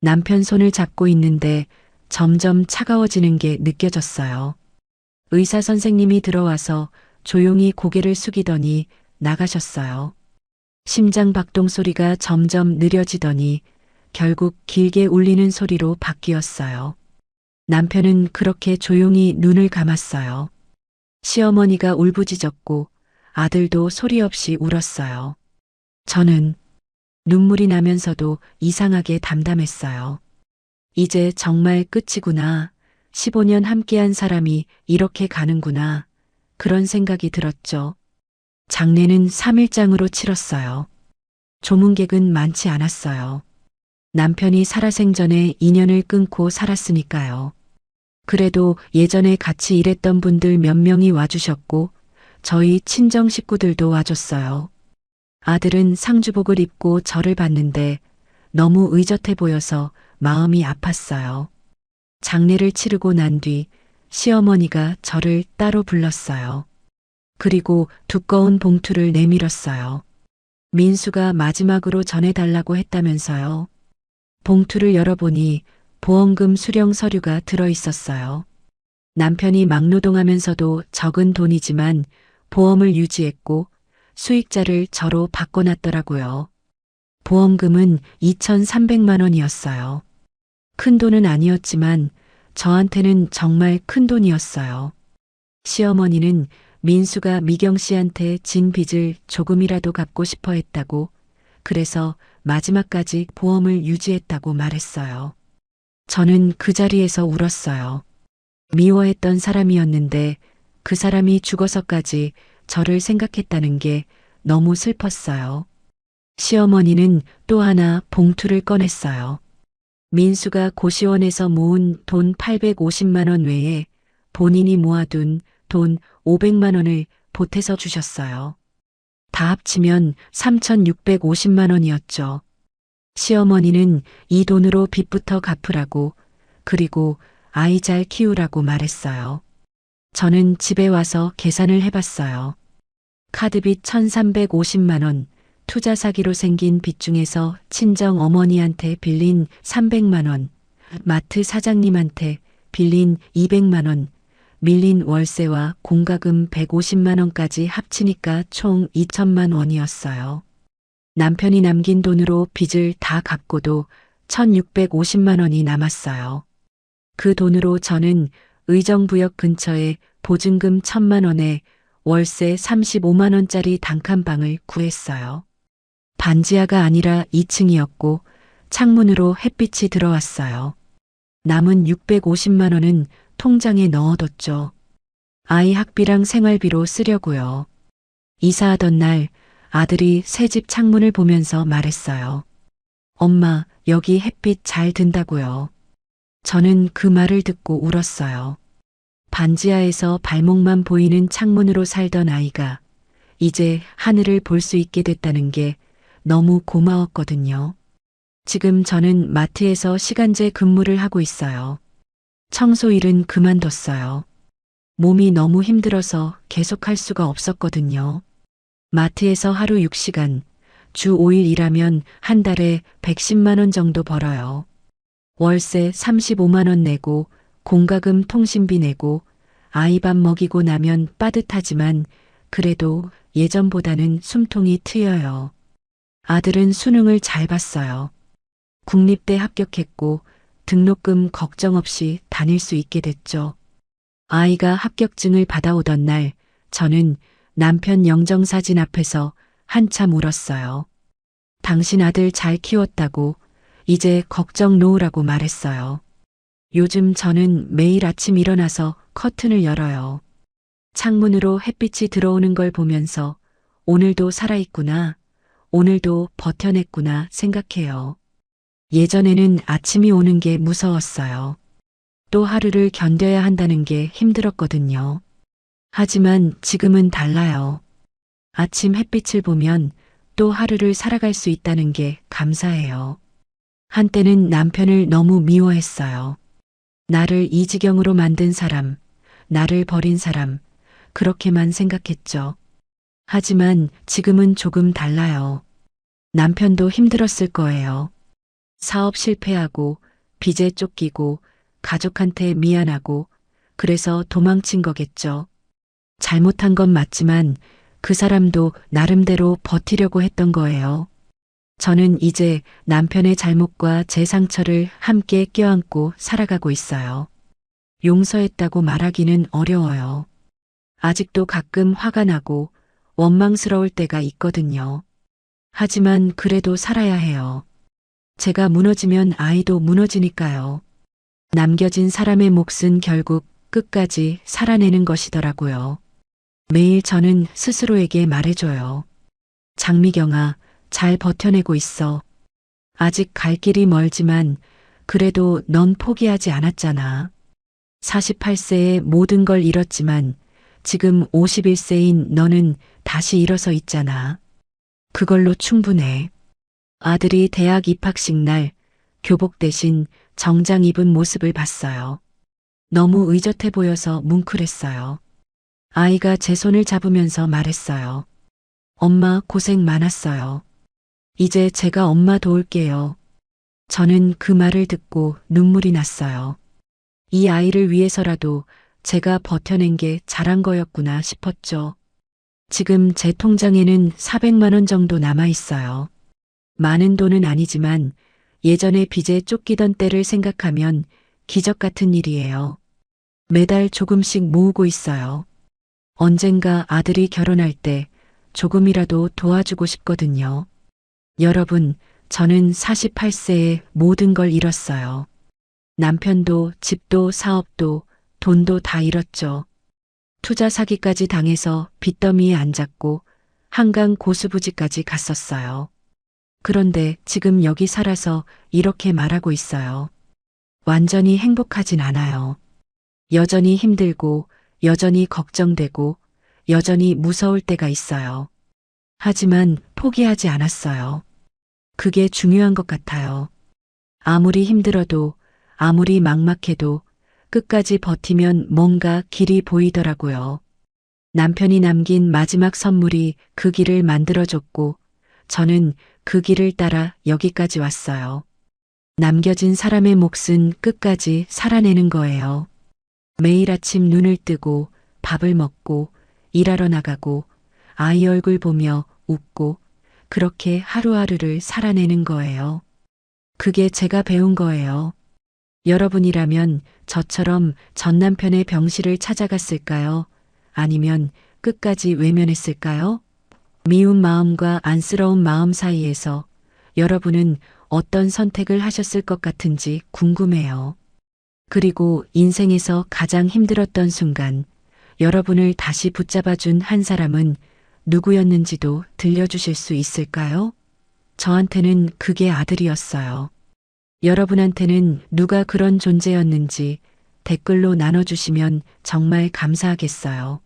남편 손을 잡고 있는데 점점 차가워지는 게 느껴졌어요. 의사 선생님이 들어와서 조용히 고개를 숙이더니 나가셨어요. 심장 박동 소리가 점점 느려지더니 결국 길게 울리는 소리로 바뀌었어요. 남편은 그렇게 조용히 눈을 감았어요. 시어머니가 울부짖었고 아들도 소리 없이 울었어요. 저는 눈물이 나면서도 이상하게 담담했어요. 이제 정말 끝이구나. 15년 함께한 사람이 이렇게 가는구나. 그런 생각이 들었죠. 장례는 3일장으로 치렀어요. 조문객은 많지 않았어요. 남편이 살아생전에 인연을 끊고 살았으니까요. 그래도 예전에 같이 일했던 분들 몇 명이 와주셨고 저희 친정 식구들도 와줬어요. 아들은 상주복을 입고 저를 봤는데 너무 의젓해 보여서 마음이 아팠어요. 장례를 치르고 난 뒤 시어머니가 저를 따로 불렀어요. 그리고 두꺼운 봉투를 내밀었어요. 민수가 마지막으로 전해달라고 했다면서요. 봉투를 열어보니 보험금 수령 서류가 들어 있었어요. 남편이 막노동하면서도 적은 돈이지만 보험을 유지했고 수익자를 저로 바꿔놨더라고요. 보험금은 2,300만 원이었어요. 큰 돈은 아니었지만 저한테는 정말 큰 돈이었어요. 시어머니는 민수가 미경 씨한테 진 빚을 조금이라도 갚고 싶어 했다고, 그래서 마지막까지 보험을 유지했다고 말했어요. 저는 그 자리에서 울었어요. 미워했던 사람이었는데 그 사람이 죽어서까지 저를 생각했다는 게 너무 슬펐어요. 시어머니는 또 하나 봉투를 꺼냈어요. 민수가 고시원에서 모은 돈 850만 원 외에 본인이 모아둔 돈 500만 원을 보태서 주셨어요. 다 합치면 3,650만 원이었죠. 시어머니는 이 돈으로 빚부터 갚으라고, 그리고 아이 잘 키우라고 말했어요. 저는 집에 와서 계산을 해봤어요. 카드빚 1,350만 원, 투자 사기로 생긴 빚 중에서 친정 어머니한테 빌린 300만 원, 마트 사장님한테 빌린 200만 원, 밀린 월세와 공과금 150만 원까지 합치니까 총 2천만 원이었어요. 남편이 남긴 돈으로 빚을 다 갚고도 1,650만 원이 남았어요. 그 돈으로 저는 의정부역 근처에 보증금 1,000만 원에 월세 35만 원짜리 단칸방을 구했어요. 반지하가 아니라 2층이었고 창문으로 햇빛이 들어왔어요. 남은 650만 원은 통장에 넣어뒀죠. 아이 학비랑 생활비로 쓰려고요. 이사하던 날 아들이 새집 창문을 보면서 말했어요. 엄마, 여기 햇빛 잘 든다고요. 저는 그 말을 듣고 울었어요. 반지하에서 발목만 보이는 창문으로 살던 아이가 이제 하늘을 볼 수 있게 됐다는 게 너무 고마웠거든요. 지금 저는 마트에서 시간제 근무를 하고 있어요. 청소 일은 그만뒀어요. 몸이 너무 힘들어서 계속할 수가 없었거든요. 마트에서 하루 6시간, 주 5일 일하면 한 달에 110만 원 정도 벌어요. 월세 35만 원 내고 공과금 통신비 내고 아이 밥 먹이고 나면 빠듯하지만 그래도 예전보다는 숨통이 트여요. 아들은 수능을 잘 봤어요. 국립대 합격했고 등록금 걱정 없이 다닐 수 있게 됐죠. 아이가 합격증을 받아오던 날 저는 남편 영정사진 앞에서 한참 울었어요. 당신 아들 잘 키웠다고 이제 걱정 놓으라고 말했어요. 요즘 저는 매일 아침 일어나서 커튼을 열어요. 창문으로 햇빛이 들어오는 걸 보면서 오늘도 살아있구나, 오늘도 버텨냈구나 생각해요. 예전에는 아침이 오는 게 무서웠어요. 또 하루를 견뎌야 한다는 게 힘들었거든요. 하지만 지금은 달라요. 아침 햇빛을 보면 또 하루를 살아갈 수 있다는 게 감사해요. 한때는 남편을 너무 미워했어요. 나를 이 지경으로 만든 사람, 나를 버린 사람, 그렇게만 생각했죠. 하지만 지금은 조금 달라요. 남편도 힘들었을 거예요. 사업 실패하고, 빚에 쫓기고, 가족한테 미안하고, 그래서 도망친 거겠죠. 잘못한 건 맞지만 그 사람도 나름대로 버티려고 했던 거예요. 저는 이제 남편의 잘못과 제 상처를 함께 껴안고 살아가고 있어요. 용서했다고 말하기는 어려워요. 아직도 가끔 화가 나고 원망스러울 때가 있거든요. 하지만 그래도 살아야 해요. 제가 무너지면 아이도 무너지니까요. 남겨진 사람의 몫은 결국 끝까지 살아내는 것이더라고요. 매일 저는 스스로에게 말해줘요. 장미경아, 잘 버텨내고 있어. 아직 갈 길이 멀지만 그래도 넌 포기하지 않았잖아. 48세에 모든 걸 잃었지만 지금 51세인 너는 다시 일어서 있잖아. 그걸로 충분해. 아들이 대학 입학식 날 교복 대신 정장 입은 모습을 봤어요. 너무 의젓해 보여서 뭉클했어요. 아이가 제 손을 잡으면서 말했어요. 엄마 고생 많았어요. 이제 제가 엄마 도울게요. 저는 그 말을 듣고 눈물이 났어요. 이 아이를 위해서라도 제가 버텨낸 게 잘한 거였구나 싶었죠. 지금 제 통장에는 400만 원 정도 남아 있어요. 많은 돈은 아니지만 예전에 빚에 쫓기던 때를 생각하면 기적 같은 일이에요. 매달 조금씩 모으고 있어요. 언젠가 아들이 결혼할 때 조금이라도 도와주고 싶거든요. 여러분, 저는 48세에 모든 걸 잃었어요. 남편도 집도 사업도 돈도 다 잃었죠. 투자 사기까지 당해서 빚더미에 앉았고 한강 고수부지까지 갔었어요. 그런데 지금 여기 살아서 이렇게 말하고 있어요. 완전히 행복하진 않아요. 여전히 힘들고 여전히 걱정되고 여전히 무서울 때가 있어요. 하지만 포기하지 않았어요. 그게 중요한 것 같아요. 아무리 힘들어도 아무리 막막해도 끝까지 버티면 뭔가 길이 보이더라고요. 남편이 남긴 마지막 선물이 그 길을 만들어줬고 저는 그 길을 따라 여기까지 왔어요. 남겨진 사람의 몫은 끝까지 살아내는 거예요. 매일 아침 눈을 뜨고 밥을 먹고 일하러 나가고 아이 얼굴 보며 웃고 그렇게 하루하루를 살아내는 거예요. 그게 제가 배운 거예요. 여러분이라면 저처럼 전 남편의 병실을 찾아갔을까요? 아니면 끝까지 외면했을까요? 미운 마음과 안쓰러운 마음 사이에서 여러분은 어떤 선택을 하셨을 것 같은지 궁금해요. 그리고 인생에서 가장 힘들었던 순간 여러분을 다시 붙잡아준 한 사람은 누구였는지도 들려주실 수 있을까요? 저한테는 그게 아들이었어요. 여러분한테는 누가 그런 존재였는지 댓글로 나눠주시면 정말 감사하겠어요.